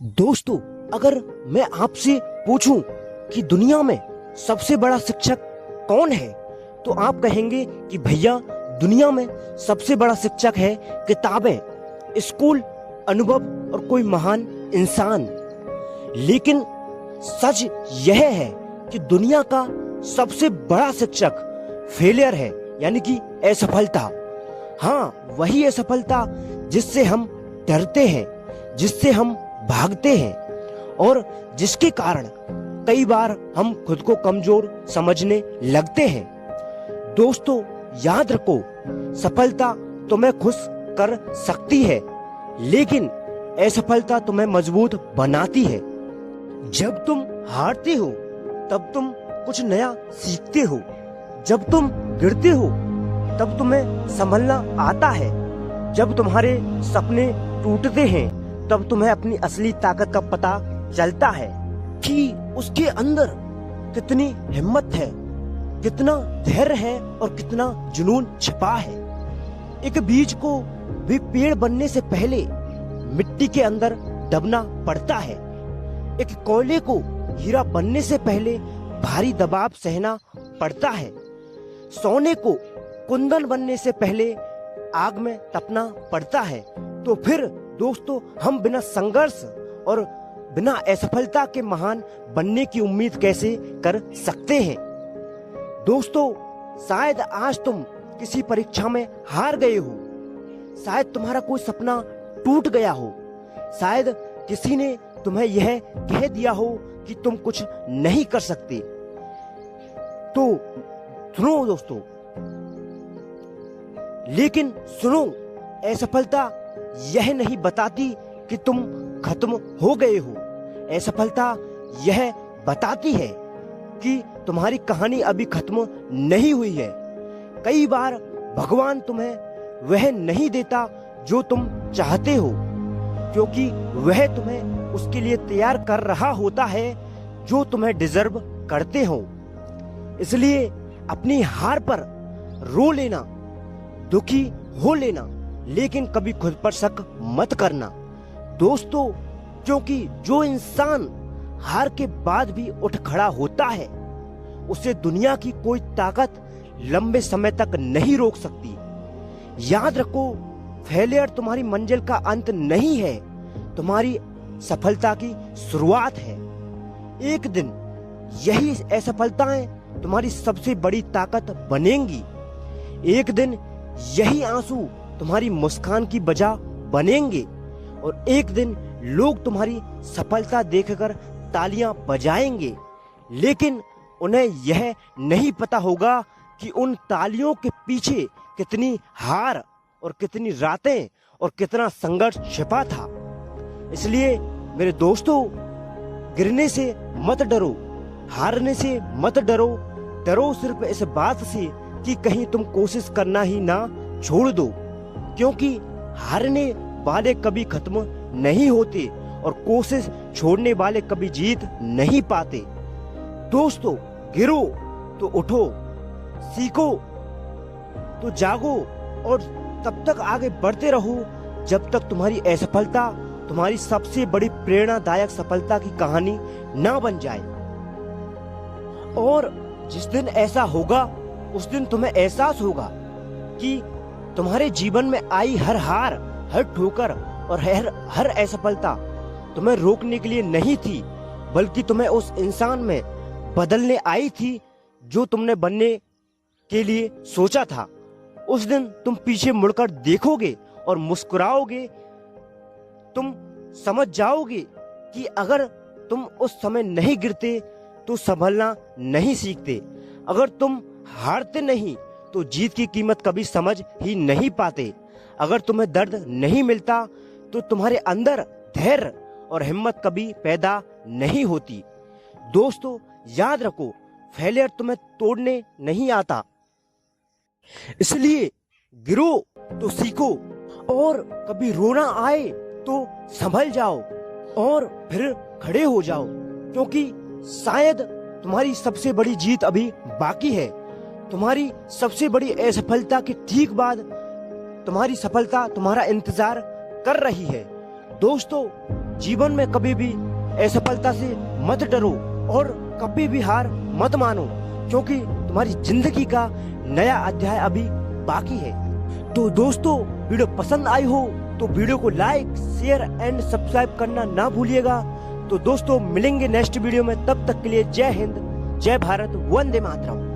दोस्तों, अगर मैं आपसे पूछूं कि दुनिया में सबसे बड़ा शिक्षक कौन है, तो आप कहेंगे कि भैया दुनिया में सबसे बड़ा शिक्षक है किताबें, स्कूल, अनुभव और कोई महान इंसान। लेकिन सच यह है कि दुनिया का सबसे बड़ा शिक्षक फेलियर है, यानी कि असफलता। हाँ, वही असफलता जिससे हम डरते हैं, जिससे हम भागते हैं और जिसके कारण कई बार हम खुद को कमजोर समझने लगते हैं। दोस्तों, याद रखो, सफलता तुम्हें खुश कर सकती है, लेकिन असफलता तुम्हें मजबूत बनाती है। जब तुम हारते हो तब तुम कुछ नया सीखते हो। जब तुम गिरते हो तब तुम्हें संभलना आता है। जब तुम्हारे सपने टूटते हैं तब तुम्हें अपनी असली ताकत का पता चलता है कि उसके अंदर कितनी हिम्मत है, कितना धैर्य है और कितना जुनून छिपा है। एक बीज को भी पेड़ बनने से पहले मिट्टी के अंदर दबना पड़ता है। एक कोयले को हीरा बनने से पहले भारी दबाव सहना पड़ता है। सोने को कुंदन बनने से पहले आग में तपना पड़ता है। तो फिर दोस्तों, हम बिना संघर्ष और बिना असफलता के महान बनने की उम्मीद कैसे कर सकते हैं। दोस्तों, शायद आज तुम किसी परीक्षा में हार गए हो, शायद तुम्हारा कोई सपना टूट गया हो, शायद किसी ने तुम्हें यह कह दिया हो कि तुम कुछ नहीं कर सकते। तो सुनो दोस्तों, लेकिन सुनो, असफलता यह नहीं बताती कि तुम खत्म हो गए हो। असफलता यह बताती है कि तुम्हारी कहानी अभी खत्म नहीं हुई है। कई बार भगवान तुम्हें वह नहीं देता जो तुम चाहते हो, क्योंकि वह तुम्हें उसके लिए तैयार कर रहा होता है जो तुम्हें डिजर्व करते हो। इसलिए अपनी हार पर रो लेना, दुखी हो लेना, लेकिन कभी खुद पर शक मत करना दोस्तों, क्योंकि जो इंसान हार के बाद भी उठ खड़ा होता है, उसे दुनिया की कोई ताकत लंबे समय तक नहीं रोक सकती। याद रखो, फेलियर तुम्हारी मंजिल का अंत नहीं है, तुम्हारी सफलता की शुरुआत है। एक दिन यही असफलताएं तुम्हारी सबसे बड़ी ताकत बनेंगी। एक दिन यही आंसू तुम्हारी मुस्कान की वजह बनेंगे और एक दिन लोग तुम्हारी सफलता देखकर तालियां बजाएंगे, लेकिन उन्हें यह नहीं पता होगा कि उन तालियों के पीछे कितनी हार और कितनी रातें और कितना संघर्ष छिपा था। इसलिए मेरे दोस्तों, गिरने से मत डरो, हारने से मत डरो, डरो सिर्फ इस बात से कि कहीं तुम कोशिश करना ही ना छोड़ दो, क्योंकि हारने वाले कभी खत्म नहीं होते और कोशिश छोड़ने वाले कभी जीत नहीं पाते। दोस्तों, गिरो तो उठो, सीखो तो जागो और तब तक आगे बढ़ते रहो जब तक तुम्हारी असफलता तुम्हारी सबसे बड़ी प्रेरणादायक सफलता की कहानी ना बन जाए। और जिस दिन ऐसा होगा, उस दिन तुम्हें एहसास होगा कि तुम्हारे जीवन में आई हर हार, हर ठोकर और हर असफलता तुम्हें रोकने के लिए नहीं थी, बल्कि तुम्हें उस इंसान में बदलने आई थी जो तुमने बनने के लिए सोचा था। उस दिन तुम पीछे मुड़कर देखोगे और मुस्कुराओगे। तुम समझ जाओगे कि अगर तुम उस समय नहीं गिरते तो संभलना नहीं सीखते, अगर तुम हारते नहीं तो जीत की कीमत कभी समझ ही नहीं पाते, अगर तुम्हें दर्द नहीं मिलता तो तुम्हारे अंदर धैर्य और हिम्मत कभी पैदा नहीं होती। दोस्तों, याद रखो, फेलियर तुम्हें तोड़ने नहीं आता, इसलिए गिरो तो सीखो और कभी रोना आए तो संभल जाओ और फिर खड़े हो जाओ, क्योंकि शायद तुम्हारी सबसे बड़ी जीत अभी बाकी है। तुम्हारी सबसे बड़ी असफलता के ठीक बाद तुम्हारी सफलता तुम्हारा इंतजार कर रही है। दोस्तों, जीवन में कभी भी असफलता से मत डरो और कभी भी हार मत मानो, क्योंकि तुम्हारी जिंदगी का नया अध्याय अभी बाकी है। तो दोस्तों, वीडियो पसंद आई हो तो वीडियो को लाइक, शेयर एंड सब्सक्राइब करना ना भूलिएगा। तो दोस्तों, मिलेंगे नेक्स्ट वीडियो में, तब तक के लिए जय हिंद, जय भारत, वंदे मातरम।